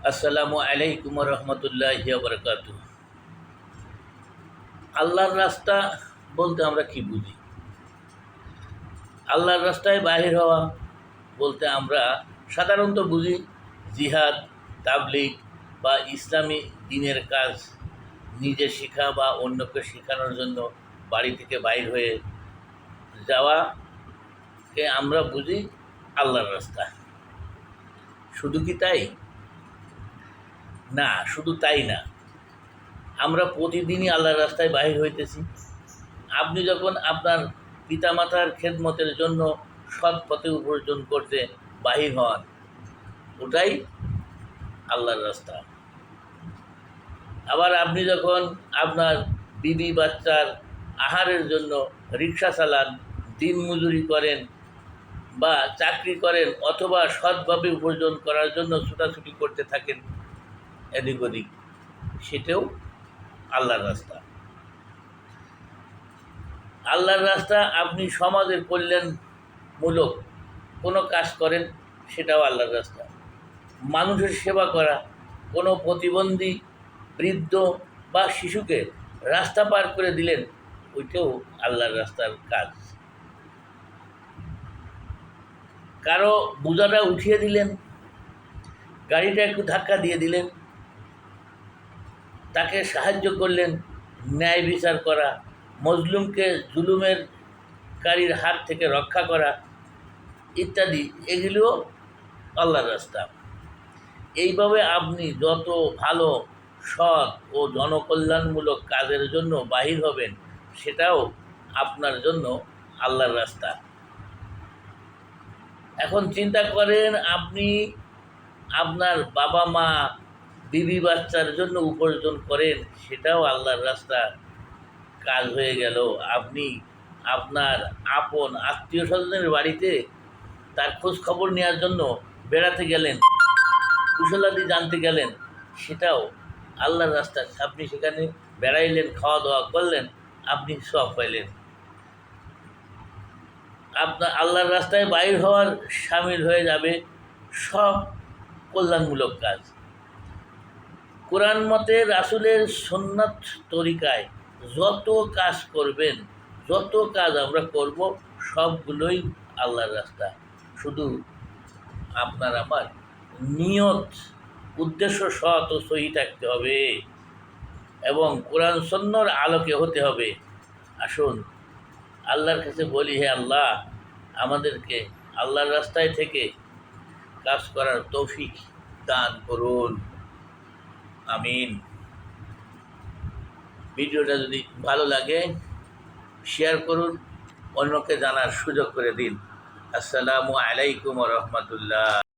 আসসালামু আলাইকুম রহমতুল্লাহি বারাকাতু। আল্লাহর রাস্তা বলতে আমরা কি বুঝি? আল্লাহর রাস্তায় বাহির হওয়া বলতে আমরা সাধারণত বুঝি জিহাদ, তাবলিগ বা ইসলামী দিনের কাজ নিজে শেখা বা অন্যকে শেখানোর জন্য বাড়ি থেকে বাইর হয়ে যাওয়াকে আমরা বুঝি আল্লাহর রাস্তা। শুধু কি তাই? না, শুধু তাই না। আমরা প্রতিদিনই আল্লাহর রাস্তায় বাহির হইতেছি। আপনি যখন আপনার পিতামাতার খেদমতের জন্য সৎ পথে উপার্জন করতে বাহির হন, ওটাই আল্লাহর রাস্তা। আবার আপনি যখন আপনার বিবি বাচ্চার আহারের জন্য রিক্সা চালান, দিন মজুরি করেন বা চাকরি করেন অথবা সৎভাবে উপার্জন করার জন্য ছুটাছুটি করতে থাকেন এদিক ওদিক, সেটাও আল্লাহর রাস্তা। আল্লাহর রাস্তা আপনি সমাজের কল্যাণমূলক কোনো কাজ করেন, সেটাও আল্লাহর রাস্তা। মানুষের সেবা করা, কোনো প্রতিবন্ধী বৃদ্ধ বা শিশুকে রাস্তা পার করে দিলেন, ওইটাও আল্লাহর রাস্তার কাজ। কারো বোঝাটা উঠিয়ে দিলেন, গাড়িটা একটু ধাক্কা দিয়ে দিলেন, তাকে সাহায্য করলেন, ন্যায় বিচার করা, মজলুমকে জুলুমের কারীর হাত থেকে রক্ষা করা ইত্যাদি, এগুলো আল্লাহর রাস্তা। এইভাবে আপনি যত ভালো, সৎ ও জনকল্যাণমূলক কাজের জন্য বাহির হবেন, সেটাও আপনার জন্য আল্লাহর রাস্তা। এখন চিন্তা করেন, আপনি আপনার বাবা মা, বিবি বাচ্চার জন্য উপার্জন করেন, সেটাও আল্লাহর রাস্তা কাজ হয়ে গেল। আপনি আপনার আপন আত্মীয় স্বজনের বাড়িতে তার খোঁজ খবর নেওয়ার জন্য বেড়াতে গেলেন, কুশলাদি জানতে গেলেন, সেটাও আল্লাহর রাস্তা। আপনি সেখানে বেড়াইলেন, খাওয়া দাওয়া করলেন, আপনি সব পাইলেন। আপনার আল্লাহর রাস্তায় বাইর হওয়ার সামিল হয়ে যাবে সব কল্যাণমূলক কাজ। কোরআন মতে রাসূলের সুন্নাত তরিকায় যত কাজ করবেন, যত কাজ আমরা করব, সবগুলোই আল্লাহর রাস্তা। শুধু আপনার আমার নিয়ত, উদ্দেশ্য সৎ ও সহি থাকতে হবে এবং কোরআন সুন্নাহর আলোকে হতে হবে। আসুন আল্লাহর কাছে বলি, হে আল্লাহ, আমাদেরকে আল্লাহর রাস্তায় থেকে কাজ করার তৌফিক দান করুন। আমিন। ভিডিওটা যদি ভালো লাগে শেয়ার করুন, অন্যকে জানার সুযোগ করে দিন। আসসালামু আলাইকুম রহমতুল্লাহ।